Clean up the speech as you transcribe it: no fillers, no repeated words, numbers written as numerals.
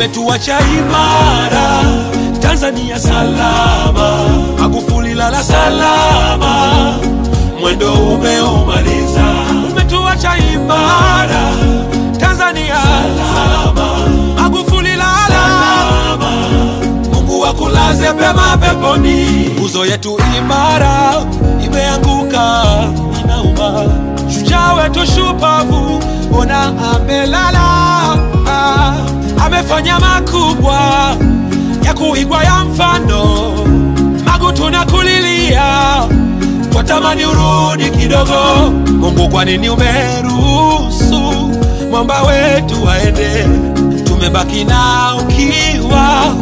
umetuacha imara, Tanzania salama, Magufuli lala salama, mwendo umeumaliza. Umetuacha imara, Tanzania salama, Magufuli lala salama, Mungu wakulaze pema peponi. Nguzo yetu imara imeanguka, inauma. Shujaa wetu shupavu ona amelala, amefanya makubwa ya kuigwa ya mfano. Magu tunakulilia, twatamani urudi kidogo. Mungu kwa nini umeruhusu mwamba wetu waende? Tumebaki na ukiwa.